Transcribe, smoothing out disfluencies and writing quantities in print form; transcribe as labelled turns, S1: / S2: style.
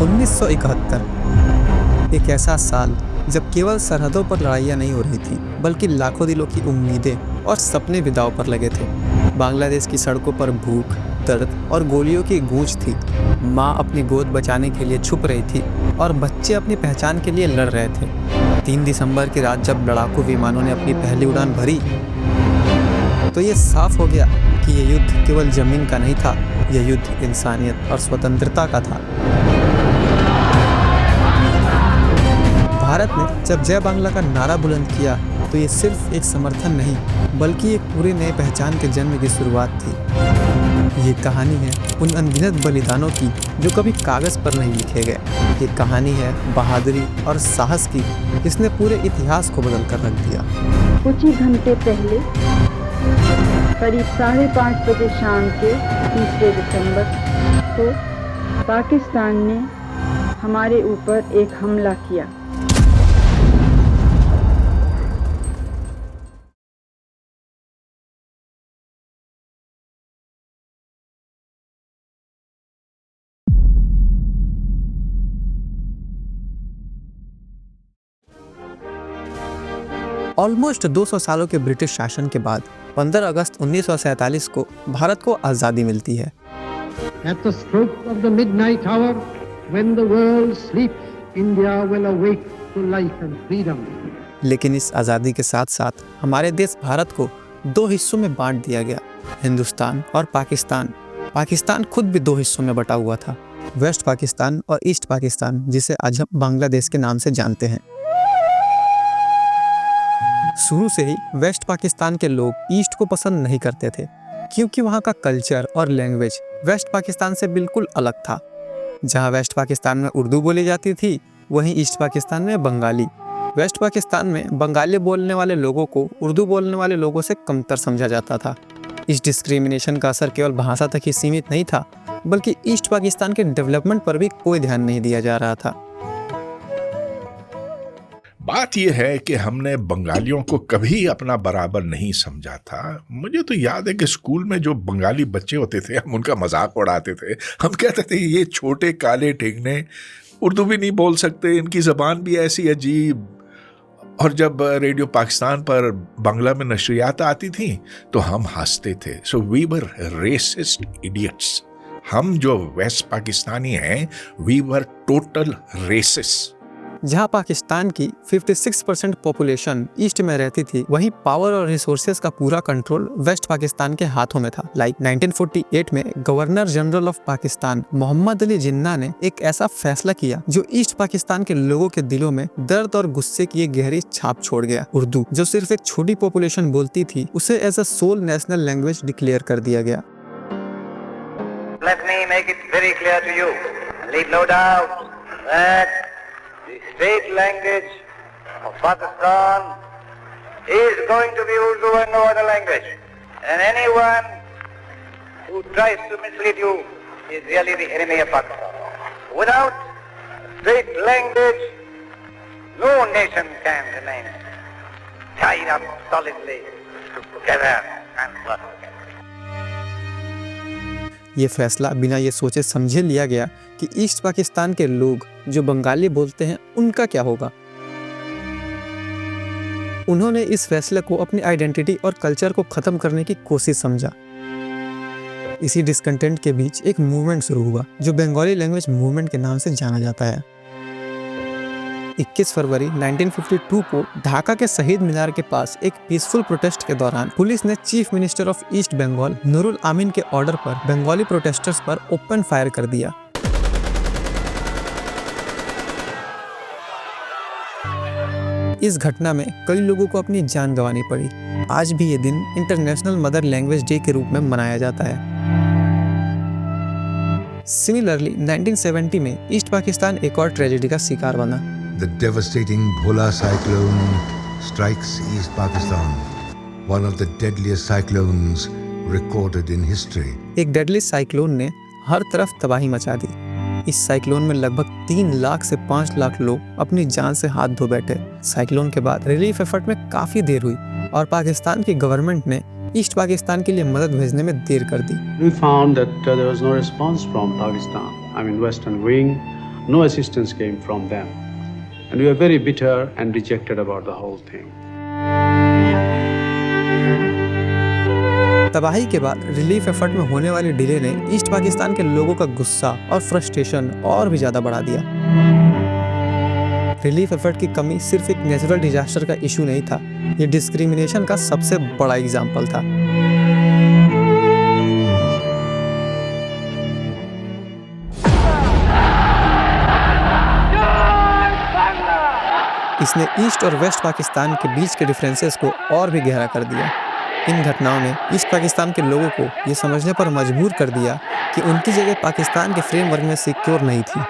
S1: 1971 एक ऐसा साल जब केवल सरहदों पर लड़ाइयाँ नहीं हो रही थी, बल्कि लाखों दिलों की उम्मीदें और सपने भी दांव पर लगे थे। बांग्लादेश की सड़कों पर भूख, दर्द और गोलियों की गूंज थी। माँ अपनी गोद बचाने के लिए छुप रही थी और बच्चे अपनी पहचान के लिए लड़ रहे थे। 3 दिसंबर की रात जब लड़ाकू विमानों ने अपनी पहली उड़ान भरी, तो ये साफ हो गया कि ये युद्ध केवल जमीन का नहीं था, यह युद्ध इंसानियत और स्वतंत्रता का था। भारत ने जब जय बांग्ला का नारा बुलंद किया, तो ये सिर्फ एक समर्थन नहीं, बल्कि एक पूरे नए पहचान के जन्म की शुरुआत थी। ये कहानी है उन अनगिनत बलिदानों की जो कभी कागज पर नहीं लिखे गए। ये कहानी है बहादुरी और साहस की, जिसने पूरे इतिहास को बदल कर रख दिया।
S2: कुछ ही घंटे पहले करीब 5:30 बजे शाम के 3 दिसंबर को पाकिस्तान ने हमारे ऊपर एक हमला किया।
S1: ऑलमोस्ट 200 सालों के ब्रिटिश शासन के बाद 15 अगस्त 1947 को भारत को आज़ादी मिलती है।
S3: At the stroke of the midnight hour, when the world sleeps, India will awake to life and freedom.
S1: लेकिन इस आज़ादी के साथ साथ हमारे देश भारत को 2 हिस्सों में बांट दिया गया, हिंदुस्तान और पाकिस्तान। पाकिस्तान खुद भी 2 हिस्सों में बटा हुआ था, वेस्ट पाकिस्तान और ईस्ट पाकिस्तान, जिसे आज हम बांग्लादेश के नाम से जानते हैं। शुरू से ही वेस्ट पाकिस्तान के लोग ईस्ट को पसंद नहीं करते थे, क्योंकि वहाँ का कल्चर और लैंग्वेज वेस्ट पाकिस्तान से बिल्कुल अलग था। जहाँ वेस्ट पाकिस्तान में उर्दू बोली जाती थी, वहीं ईस्ट पाकिस्तान में बंगाली। वेस्ट पाकिस्तान में बंगाली बोलने वाले लोगों को उर्दू बोलने वाले लोगों से कमतर समझा जाता था। इस डिस्क्रिमिनेशन का असर केवल भाषा तक ही सीमित नहीं था, बल्कि ईस्ट पाकिस्तान के डेवलपमेंट पर भी कोई ध्यान नहीं दिया जा रहा था।
S4: बात यह है कि हमने बंगालियों को कभी अपना बराबर नहीं समझा था। मुझे तो याद है कि स्कूल में जो बंगाली बच्चे होते थे, हम उनका मजाक उड़ाते थे। हम कहते थे ये छोटे काले ठेंगने उर्दू भी नहीं बोल सकते, इनकी ज़बान भी ऐसी अजीब। और जब रेडियो पाकिस्तान पर बांग्ला में नशरियात आती थी तो हम हंसते थे। So we were racist idiots. हम जो वेस्ट पाकिस्तानी हैं, वी वर टोटल रेसिस्ट।
S1: जहाँ पाकिस्तान की 56% पॉपुलेशन ईस्ट में रहती थी, वहीं पावर और रिसोर्सेज का पूरा कंट्रोल वेस्ट पाकिस्तान के हाथों में था। 1948 में governor general of Pakistan Mohammad Ali Jinnah ने एक ऐसा फैसला किया जो ईस्ट पाकिस्तान के लोगों के दिलों में दर्द और गुस्से की एक गहरी छाप छोड़ गया। उर्दू, जो सिर्फ एक छोटी पॉपुलेशन बोलती थी, उसे as a sole national language declare कर दिया गया।
S5: Let me make it very clear to you, leave no doubt that the state language of Pakistan is going to be Urdu and no other language. And anyone who tries to mislead you is really the enemy of Pakistan. Without state language, no nation can remain tied up solidly together and work together.
S1: ये फैसला बिना ये सोचे समझे लिया गया कि east Pakistan के लोग जो बंगाली बोलते हैं, उनका क्या होगा। उन्होंने इस फैसले को अपनी आइडेंटिटी और कल्चर को खत्म करने की कोशिश समझा। इसी डिस्कंटेंट के बीच एक मूवमेंट शुरू हुआ जो बंगाली लैंग्वेज मूवमेंट के नाम से जाना जाता है। 21 फरवरी 1952 को ढाका के शहीद मीनार के पास एक पीसफुल प्रोटेस्ट के दौरान पुलिस ने chief minister of east Bengal Nurul Amin के ऑर्डर पर बंगाली प्रोटेस्टर्स पर ओपन फायर कर दिया। इस घटना में कई लोगों को अपनी जान गंवानी पड़ी। आज भी ये दिन इंटरनेशनल मदर लैंग्वेज डे के रूप में मनाया जाता है। सिमिलरली 1970 में ईस्ट पाकिस्तान एक और ट्रेजेडी का शिकार बना।
S6: The devastating Bhola cyclone strikes East Pakistan, one of the deadliest cyclones recorded in history.
S1: एक डेडली साइक्लोन ने हर तरफ तबाही मचा दी। इस साइक्लोन में लगभग 3 लाख से 5 लाख लोग अपनी जान से हाथ धो बैठे। साइक्लोन के बाद रिलीफ एफर्ट में काफी देर हुई और पाकिस्तान की गवर्नमेंट ने ईस्ट पाकिस्तान के लिए मदद भेजने में देर कर दी।
S7: We found that there was no response from Pakistan. I mean, Western Wing no assistance came from them. And we were very bitter and dejected about the whole thing.
S1: तबाही के बाद रिलीफ एफर्ट में होने वाली delay ने east Pakistan के लोगों का गुस्सा और फ्रस्ट्रेशन और भी ज़्यादा बढ़ा दिया। रिलीफ एफर्ट की कमी सिर्फ एक नेचुरल डिजास्टर का इशू नहीं था, ये डिस्क्रिमिनेशन का सबसे बड़ा एग्जाम्पल था। इसने ईस्ट और वेस्ट पाकिस्तान के बीच के डिफरेंसेस को और भी गहरा कर दिया। इन घटनाओं ने ईस्ट पाकिस्तान के लोगों को ये समझने पर मजबूर कर दिया कि उनकी जगह पाकिस्तान के फ्रेमवर्क में सिक्योर नहीं थी।